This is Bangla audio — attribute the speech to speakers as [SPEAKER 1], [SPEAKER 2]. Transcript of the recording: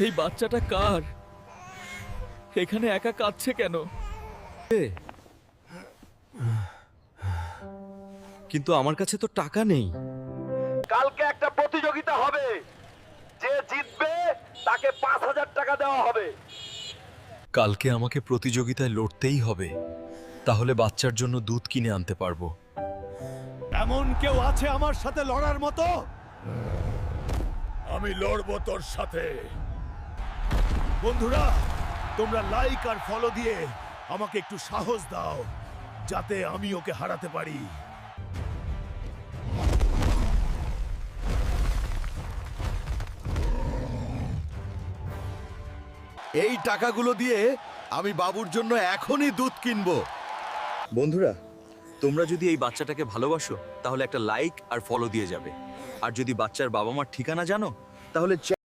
[SPEAKER 1] এই বাচ্চাটা কার? এখানে একা কাঁদছে কেন?
[SPEAKER 2] কিন্তু আমার কাছে তো টাকা নেই।
[SPEAKER 3] কালকে একটা প্রতিযোগিতা হবে, যে জিতবে তাকে 5,000 টাকা দেওয়া হবে।
[SPEAKER 2] কালকে আমাকে প্রতিযোগিতায় লড়তেই হবে, তাহলে বাচ্চার জন্য দুধ কিনে আনতে পারবো।
[SPEAKER 3] এমন কেউ আছে আমার সাথে লড়ার মতো? আমি লড়বো তোর সাথে। বন্ধুরা, তোমরা লাইক আর ফলো দিয়ে আমাকে একটু সাহস দাও, যাতে আমি ওকে হারাতে পারি। এই টাকাগুলো দিয়ে আমি বাবুর জন্য এখনই দুধ কিনবো।
[SPEAKER 2] বন্ধুরা, তোমরা যদি এই বাচ্চাটাকে ভালোবাসো তাহলে একটা লাইক আর ফলো দিয়ে যাবে। আর যদি বাচ্চার বাবা মার ঠিকানা জানো তাহলে